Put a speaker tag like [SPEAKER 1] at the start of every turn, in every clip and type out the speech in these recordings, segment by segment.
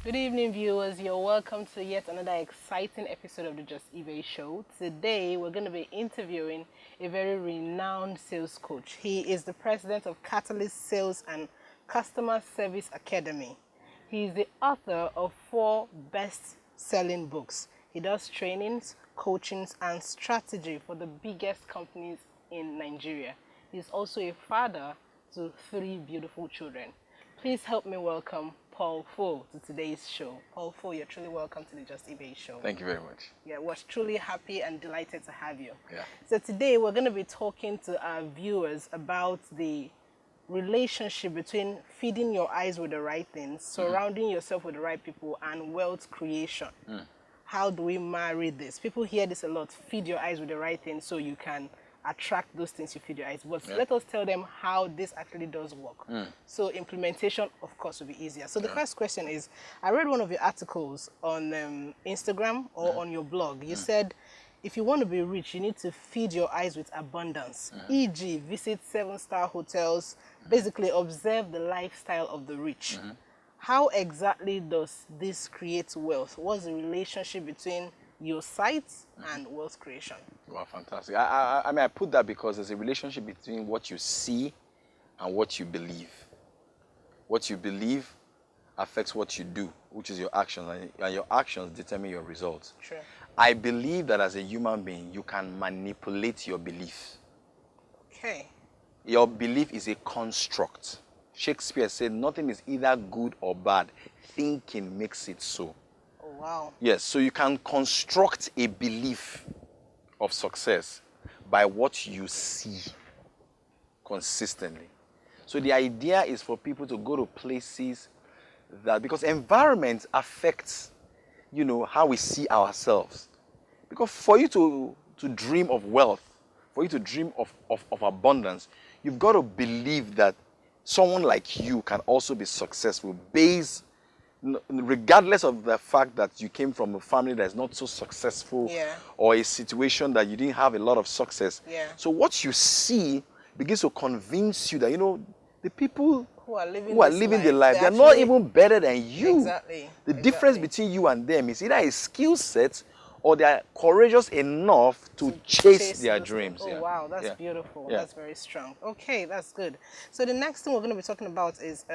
[SPEAKER 1] Good evening, viewers. You're welcome to yet another exciting episode of the Just eBay show. Today, we're going to be interviewing a very renowned sales coach. He is the president of Katalyst Sales and Customer Service Academy. He is the author of 4 best-selling books. He does trainings, coachings, and strategy for the biggest companies in Nigeria. He's also a father to 3 beautiful children. Please help me welcome Paul Fo to today's show. Paul Fo, you're truly welcome to the Just eBay show.
[SPEAKER 2] Thank you very much.
[SPEAKER 1] Yeah, we're truly happy and delighted to have you.
[SPEAKER 2] Yeah.
[SPEAKER 1] So today we're going to be talking to our viewers about the relationship between feeding your eyes with the right things, surrounding yourself with the right people, and wealth creation. How do we marry this? People hear this a lot, feed your eyes with the right things so you can attract those things you feed your eyes. But let us tell them how this actually does work. So implementation, of course, will be easier. So the first question is, I read one of your articles on Instagram or on your blog. You said, if you want to be rich, you need to feed your eyes with abundance. E.g., visit 7-star hotels, basically observe the lifestyle of the rich. How exactly does this create wealth? What's the relationship between your sites and wealth creation?
[SPEAKER 2] Wow, fantastic. I mean, I put that because there's a relationship between what you see and what you believe. What you believe affects what you do, which is your actions, and your actions determine your results.
[SPEAKER 1] Sure.
[SPEAKER 2] I believe that as a human being, you can manipulate your beliefs.
[SPEAKER 1] Okay.
[SPEAKER 2] Your belief is a construct. Shakespeare said nothing is either good or bad. Thinking makes it so.
[SPEAKER 1] Oh, wow.
[SPEAKER 2] Yes, so you can construct a belief of success by what you see consistently. So the idea is for people to go to places that, because environment affects, how we see ourselves. Because for you to dream of wealth, for you to dream of abundance, you've got to believe that someone like you can also be successful based, regardless of the fact that you came from a family that is not so successful, or a situation that you didn't have a lot of success. So what you see begins to convince you that, the people who are living the life, they're not even better than you.
[SPEAKER 1] Exactly.
[SPEAKER 2] The difference between you and them is either a skill set or they are courageous enough to chase their dreams.
[SPEAKER 1] Oh, wow, that's beautiful.
[SPEAKER 2] Yeah.
[SPEAKER 1] That's very strong. Okay, that's good. So the next thing we're going to be talking about is,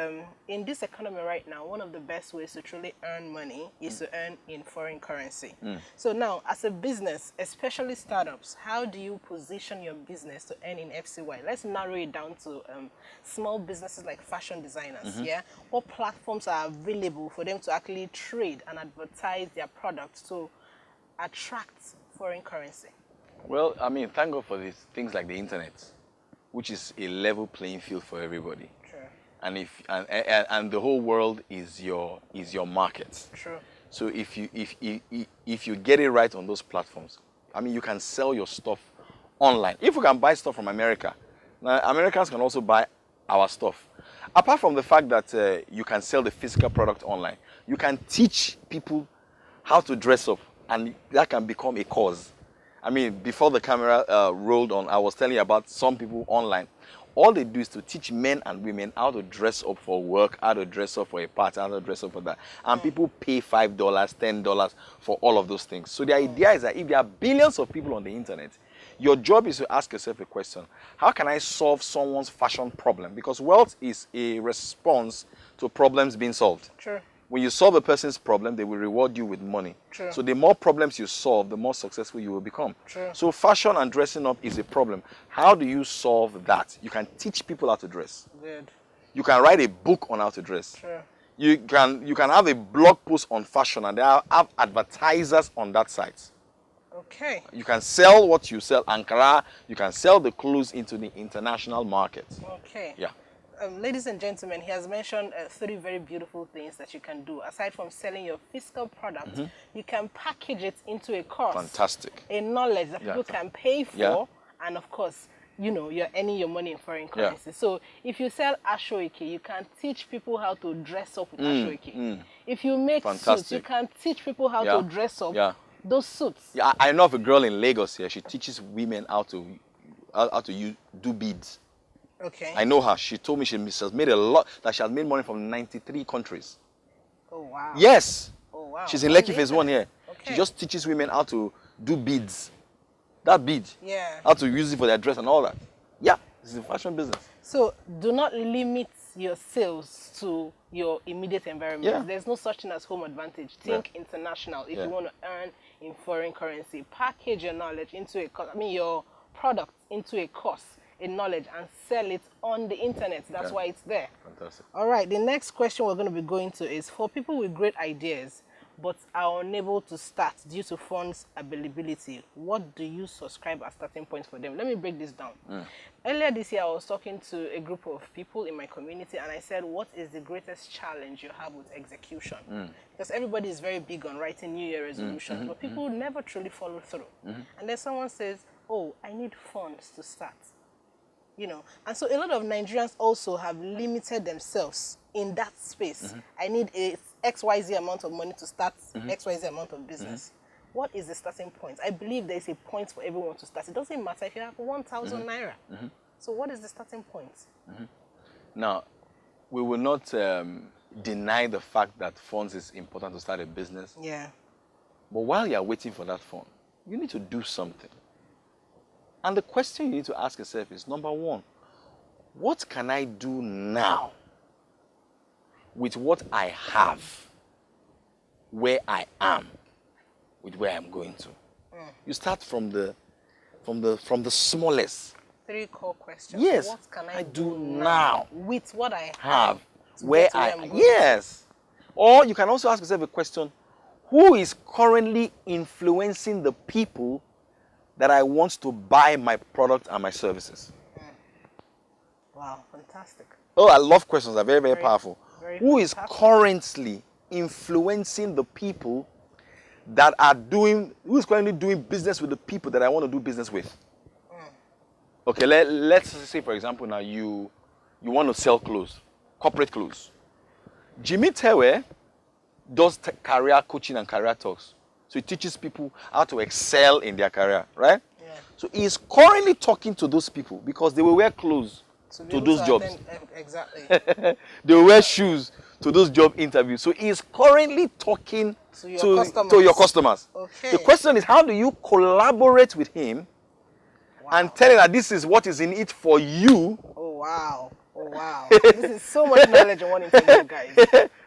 [SPEAKER 1] in this economy right now, one of the best ways to truly earn money is to earn in foreign currency. So now, as a business, especially startups, how do you position your business to earn in FCY? Let's narrow it down to small businesses like fashion designers. What platforms are available for them to actually trade and advertise their products to attract foreign currency?
[SPEAKER 2] Well, I mean, thank God for these things like the internet, which is a level playing field for everybody.
[SPEAKER 1] True.
[SPEAKER 2] And and the whole world is your market.
[SPEAKER 1] True.
[SPEAKER 2] So if you get it right on those platforms, I mean, you can sell your stuff online. If we can buy stuff from America, now Americans can also buy our stuff. Apart from the fact that you can sell the physical product online, you can teach people how to dress up, and that can become a cause. I mean, before the camera rolled on, I was telling you about some people online. All they do is to teach men and women how to dress up for work, how to dress up for a party, how to dress up for that. And people pay $5, $10 for all of those things. So the idea is that if there are billions of people on the internet, your job is to ask yourself a question. How can I solve someone's fashion problem? Because wealth is a response to problems being solved.
[SPEAKER 1] True.
[SPEAKER 2] When you solve a person's problem, they will reward you with money.
[SPEAKER 1] True.
[SPEAKER 2] So the more problems you solve, the more successful you will become.
[SPEAKER 1] True.
[SPEAKER 2] So fashion and dressing up is a problem. How do you solve that? You can teach people how to dress.
[SPEAKER 1] Good.
[SPEAKER 2] You can write a book on how to dress.
[SPEAKER 1] True.
[SPEAKER 2] You can have a blog post on fashion, and there are advertisers on that site.
[SPEAKER 1] Okay.
[SPEAKER 2] You can sell what you sell, Ankara. You can sell the clothes into the international market.
[SPEAKER 1] Okay.
[SPEAKER 2] Yeah.
[SPEAKER 1] Ladies and gentlemen, he has mentioned 3 very beautiful things that you can do. Aside from selling your physical product, you can package it into a course.
[SPEAKER 2] Fantastic.
[SPEAKER 1] A knowledge that people can pay for, and of course, you're earning your money in foreign currency. So if you sell ashoike, you can teach people how to dress up with ashoike. If you make suits, you can teach people how to dress up those suits.
[SPEAKER 2] Yeah, I know of a girl in Lagos here. She teaches women how to do beads.
[SPEAKER 1] Okay.
[SPEAKER 2] I know her. She told me she has made a lot, that she has made money from 93 countries.
[SPEAKER 1] Oh, wow. wow.
[SPEAKER 2] Yes.
[SPEAKER 1] Oh, wow.
[SPEAKER 2] She's in Lekki phase 1 here.
[SPEAKER 1] Okay.
[SPEAKER 2] She just teaches women how to do beads. That bead.
[SPEAKER 1] Yeah.
[SPEAKER 2] How to use it for their dress and all that. Yeah, it's a fashion business.
[SPEAKER 1] So do not limit your sales to your immediate environment.
[SPEAKER 2] Yeah.
[SPEAKER 1] There's no such thing as home advantage. Think international if you want to earn in foreign currency. Package your knowledge into your product into a course, a knowledge, and sell it on the internet. That's why it's there.
[SPEAKER 2] Fantastic.
[SPEAKER 1] All right, the next question we're going to be going to is for people with great ideas but are unable to start due to funds availability, what do you subscribe as starting points for them? Let me break this down. Earlier this year, I was talking to a group of people in my community, and I said, what is the greatest challenge you have with execution? Because everybody is very big on writing New Year resolutions, but people never truly follow through. And then someone says, oh, I need funds to start. And so a lot of Nigerians also have limited themselves in that space. I need a XYZ amount of money to start XYZ amount of business. What is the starting point? I believe there is a point for everyone to start. It doesn't matter if you have 1,000 naira. So what is the starting point?
[SPEAKER 2] Now, we will not deny the fact that funds is important to start a business.
[SPEAKER 1] Yeah.
[SPEAKER 2] But while you're waiting for that fund, you need to do something. And the question you need to ask yourself is, number one, what can I do now with what I have, where I am, with where I'm going to? You start from the smallest.
[SPEAKER 1] 3 core questions.
[SPEAKER 2] Yes.
[SPEAKER 1] What can
[SPEAKER 2] I do now
[SPEAKER 1] with what I
[SPEAKER 2] have,
[SPEAKER 1] to
[SPEAKER 2] where
[SPEAKER 1] get to where
[SPEAKER 2] I
[SPEAKER 1] I'm going?
[SPEAKER 2] yes. Or you can also ask yourself a question, who is currently influencing the people that I want to buy my product and my services?
[SPEAKER 1] Wow, fantastic.
[SPEAKER 2] Oh, I love questions. They're very, very powerful. Who is
[SPEAKER 1] fantastic.
[SPEAKER 2] currently influencing the people that are doing, who is currently doing business with the people that I want to do business with? Okay, let's say, for example, now you want to sell clothes, corporate clothes. Jimmy Tewe does career coaching and career talks. So he teaches people how to excel in their career, right?
[SPEAKER 1] Yeah.
[SPEAKER 2] So he's currently talking to those people because they will wear clothes to those jobs.
[SPEAKER 1] Exactly.
[SPEAKER 2] They will wear shoes to those job interviews. So he's currently talking to your customers.
[SPEAKER 1] Okay.
[SPEAKER 2] The question is, how do you collaborate with him and tell him that this is what is in it for you?
[SPEAKER 1] Oh, wow. Oh, wow. This is so much knowledge in one interview, guys.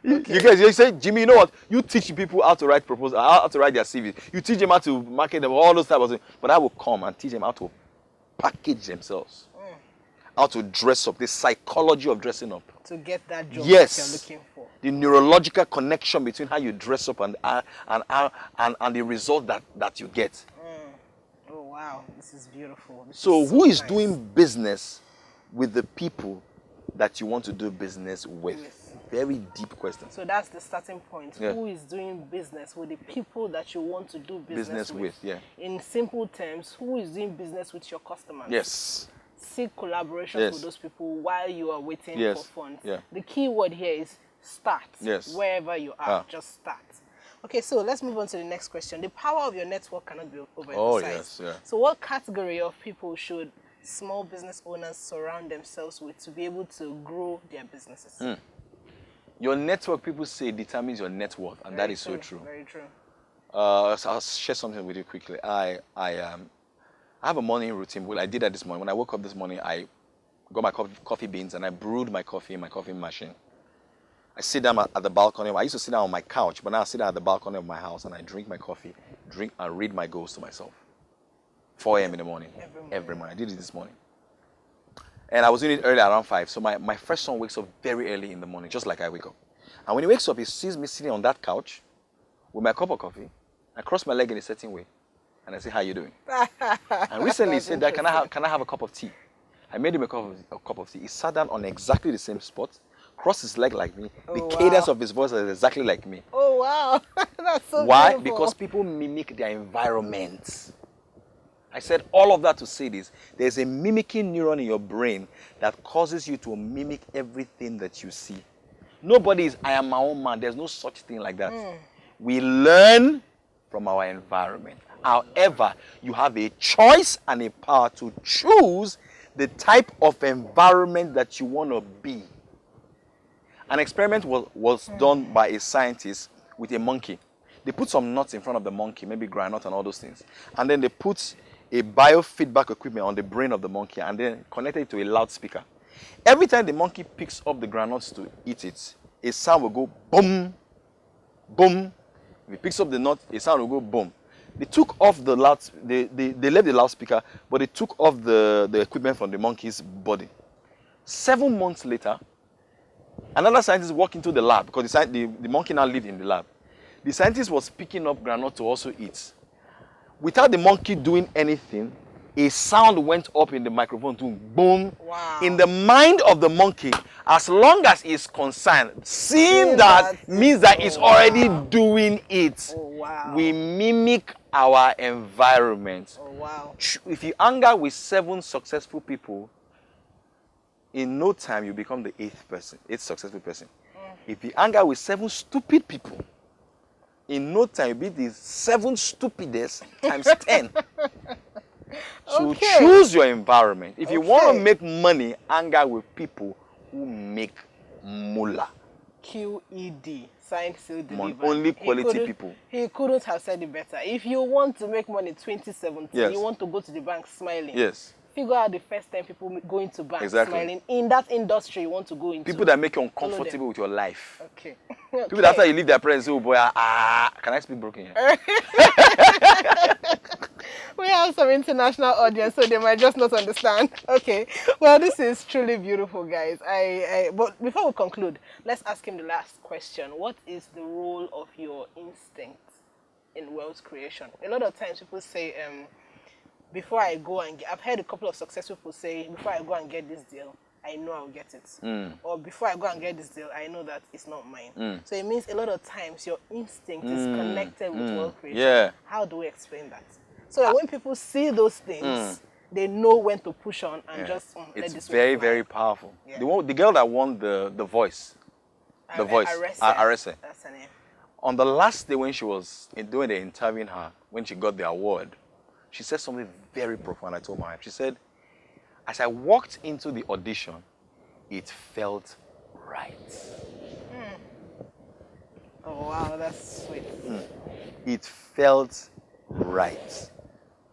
[SPEAKER 1] Okay.
[SPEAKER 2] You say, Jimmy, you know what? You teach people how to write proposals, how to write their CVs. You teach them how to market them, all those types of things. But I will come and teach them how to package themselves, how to dress up, the psychology of dressing up.
[SPEAKER 1] To get that job
[SPEAKER 2] Yes.
[SPEAKER 1] that you're looking for.
[SPEAKER 2] The neurological connection between how you dress up and the result that you get.
[SPEAKER 1] Oh, wow. This is beautiful.
[SPEAKER 2] So who is
[SPEAKER 1] nice.
[SPEAKER 2] doing business with the people that you want to do business with? Very deep question.
[SPEAKER 1] So that's the starting point.
[SPEAKER 2] Yeah.
[SPEAKER 1] Who is doing business with the people that you want to do business with?
[SPEAKER 2] Yeah.
[SPEAKER 1] In simple terms, who is doing business with your customers?
[SPEAKER 2] Yes.
[SPEAKER 1] Seek collaborations
[SPEAKER 2] Yes.
[SPEAKER 1] with those people while you are waiting
[SPEAKER 2] Yes.
[SPEAKER 1] for funds.
[SPEAKER 2] Yeah.
[SPEAKER 1] The key word here is start.
[SPEAKER 2] Yes.
[SPEAKER 1] Wherever you are, just start. Okay, so let's move on to the next question. The power of your network cannot be overemphasized.
[SPEAKER 2] Oh, yes. Yeah.
[SPEAKER 1] So what category of people should small business owners surround themselves with to be able to grow their businesses?
[SPEAKER 2] Your network, people say, determines your net worth, and that is so true.
[SPEAKER 1] Very true.
[SPEAKER 2] So I'll share something with you quickly. I have a morning routine. Well, I did that this morning. When I woke up this morning, I got my coffee beans and I brewed my coffee in my coffee machine. I sit down at the balcony. I used to sit down on my couch, but now I sit down at the balcony of my house and I drink my coffee, and read my goals to myself. 4 a.m. in the morning. Every morning. I did it this morning. And I was doing it early around 5. So my first son wakes up very early in the morning, just like I wake up. And when he wakes up, he sees me sitting on that couch with my cup of coffee. I cross my leg in a certain way. And I say, how are you doing? And recently he said, Dad, can I have a cup of tea? I made him a cup of tea. He sat down on exactly the same spot, crossed his leg like me. The cadence of his voice is exactly like me.
[SPEAKER 1] Oh, wow. That's so
[SPEAKER 2] Why?
[SPEAKER 1] beautiful.
[SPEAKER 2] Because people mimic their environment. I said all of that to say this. There's a mimicking neuron in your brain that causes you to mimic everything that you see. Nobody is, I am my own man. There's no such thing like that. We learn from our environment. However, you have a choice and a power to choose the type of environment that you want to be. An experiment was done by a scientist with a monkey. They put some nuts in front of the monkey, maybe groundnut and all those things. And then they put a biofeedback equipment on the brain of the monkey and then connected it to a loudspeaker. Every time the monkey picks up the groundnuts to eat it, a sound will go boom, boom. If he picks up the nut, a sound will go boom. They took off the they left the loudspeaker, but they took off the equipment from the monkey's body. 7 months later, another scientist walked into the lab because the monkey now lived in the lab. The scientist was picking up groundnut to also eat. Without the monkey doing anything, a sound went up in the microphone to boom.
[SPEAKER 1] Wow.
[SPEAKER 2] In the mind of the monkey, as long as he's concerned, seeing that means that he's already doing it.
[SPEAKER 1] Oh, wow.
[SPEAKER 2] We mimic our environment.
[SPEAKER 1] Oh, wow.
[SPEAKER 2] If you hang out with 7 successful people, in no time you become the 8th successful person. If you hang out with 7 stupid people, in no time you'll be the 7 stupidest times 10. So
[SPEAKER 1] Okay.
[SPEAKER 2] choose your environment. If you want to make money, hang out with people who make moolah.
[SPEAKER 1] QED, signed, sealed, delivered.
[SPEAKER 2] Only quality people.
[SPEAKER 1] He couldn't have said it better. If you want to make money 2017,
[SPEAKER 2] Yes.
[SPEAKER 1] you want to go to the bank smiling.
[SPEAKER 2] Yes.
[SPEAKER 1] Figure out the first time people go into bank
[SPEAKER 2] Exactly.
[SPEAKER 1] smiling in that industry you want to go into.
[SPEAKER 2] People that make you uncomfortable with your life.
[SPEAKER 1] Okay.
[SPEAKER 2] People that after you leave their presence, oh boy, can I speak broken here?
[SPEAKER 1] We have some international audience, so they might just not understand. Okay. Well, this is truly beautiful, guys. But before we conclude, let's ask him the last question. What is the role of your instinct in wealth creation? A lot of times people say, before I go and I've heard a couple of successful people say, before I go and get this deal, I know I'll get it. Or before I go and get this deal, I know that it's not mine. So it means a lot of times your instinct is connected with wealth creation.
[SPEAKER 2] Yeah.
[SPEAKER 1] How do we explain that? So that when people see those things, they know when to push on and just let
[SPEAKER 2] It's
[SPEAKER 1] this
[SPEAKER 2] very,
[SPEAKER 1] one fly.
[SPEAKER 2] very powerful.
[SPEAKER 1] Yeah.
[SPEAKER 2] The girl that won the voice, Arese.
[SPEAKER 1] That's her name.
[SPEAKER 2] On the last day when she was doing the interviewing her, when she got the award, she said something very profound. I told my wife. She said, as I walked into the audition, it felt right.
[SPEAKER 1] Oh, wow, that's sweet.
[SPEAKER 2] It felt right.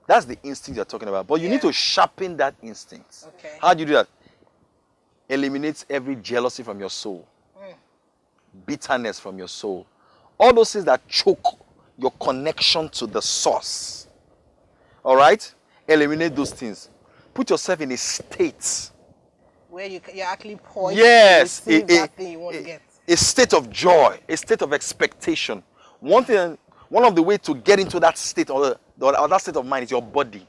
[SPEAKER 2] That's the instinct you're talking about. But you need to sharpen that instinct.
[SPEAKER 1] Okay.
[SPEAKER 2] How do you do that? Eliminate every jealousy from your soul. Bitterness from your soul. All those things that choke your connection to the source. All right? Eliminate those things. Put yourself in a state.
[SPEAKER 1] Where you're actually poised
[SPEAKER 2] Yes.
[SPEAKER 1] to receive that thing you want to get.
[SPEAKER 2] A state of joy. A state of expectation. One of the ways to get into that state or that state of mind is your body.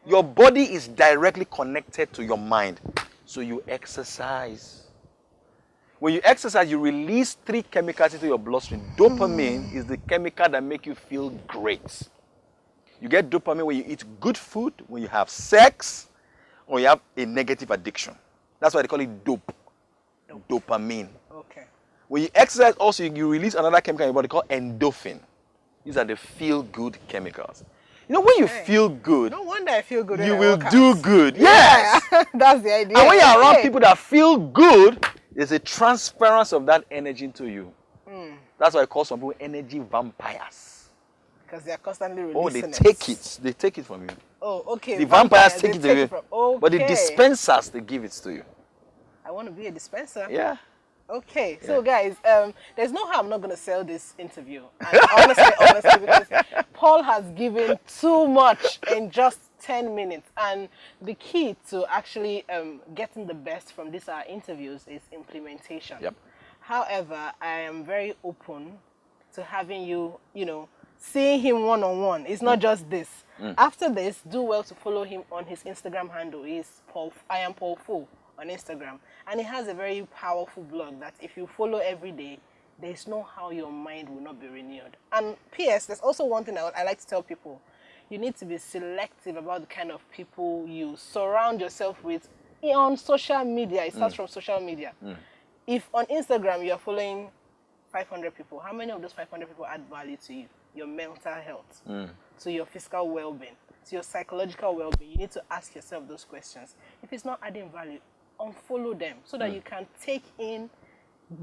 [SPEAKER 2] Your body is directly connected to your mind. So you exercise. When you exercise, you release 3 chemicals into your bloodstream. Dopamine is the chemical that makes you feel great. You get dopamine when you eat good food, when you have sex, or you have a negative addiction. That's why they call it dopamine.
[SPEAKER 1] Okay.
[SPEAKER 2] When you exercise, also you release another chemical in your body called endorphin. These are the feel-good chemicals. You know, when you feel good,
[SPEAKER 1] No wonder I feel good.
[SPEAKER 2] you
[SPEAKER 1] when I
[SPEAKER 2] will
[SPEAKER 1] work out.
[SPEAKER 2] do good. Yes.
[SPEAKER 1] That's the idea.
[SPEAKER 2] And when you're around people that feel good, there's a transference of that energy into you. That's why I call some people energy vampires.
[SPEAKER 1] Because they're constantly releasing
[SPEAKER 2] Oh, they take it. They take it from you.
[SPEAKER 1] Oh, okay.
[SPEAKER 2] The vampires take
[SPEAKER 1] they
[SPEAKER 2] it away.
[SPEAKER 1] Okay.
[SPEAKER 2] But the dispensers, they give it to you.
[SPEAKER 1] I want to be a dispenser.
[SPEAKER 2] Yeah.
[SPEAKER 1] Okay, so guys, there's no how I'm not going to sell this interview. And honestly, because Paul has given too much in just 10 minutes. And the key to actually getting the best from these interviews is implementation.
[SPEAKER 2] Yep.
[SPEAKER 1] However, I am very open to having you, seeing him one-on-one. It's not just this. After this, do well to follow him on his Instagram handle. He's I am Paul Fu on Instagram. And he has a very powerful blog that if you follow every day, there's no how your mind will not be renewed. And P.S., there's also one thing I like to tell people. You need to be selective about the kind of people you surround yourself with on social media. It starts from social media. If on Instagram you're following 500 people, how many of those 500 people add value to you? Your mental health, to your physical well-being, to your psychological well-being. You need to ask yourself those questions. If it's not adding value, unfollow them so that you can take in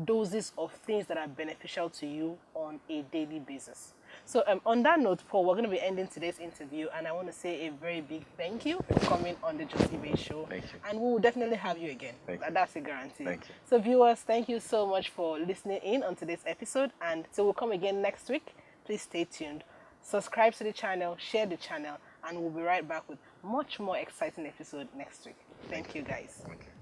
[SPEAKER 1] doses of things that are beneficial to you on a daily basis. So on that note, Paul, we're going to be ending today's interview, and I want to say a very big thank you for coming on the Just eBay show.
[SPEAKER 2] Thank you.
[SPEAKER 1] And we will definitely have you again.
[SPEAKER 2] Thank you.
[SPEAKER 1] That's a guarantee.
[SPEAKER 2] Thank you.
[SPEAKER 1] So viewers, thank you so much for listening in on today's episode, and so we'll come again next week. Please stay tuned. Subscribe to the channel, share the channel, and we'll be right back with much more exciting episode next week. Thank you guys.
[SPEAKER 2] Okay.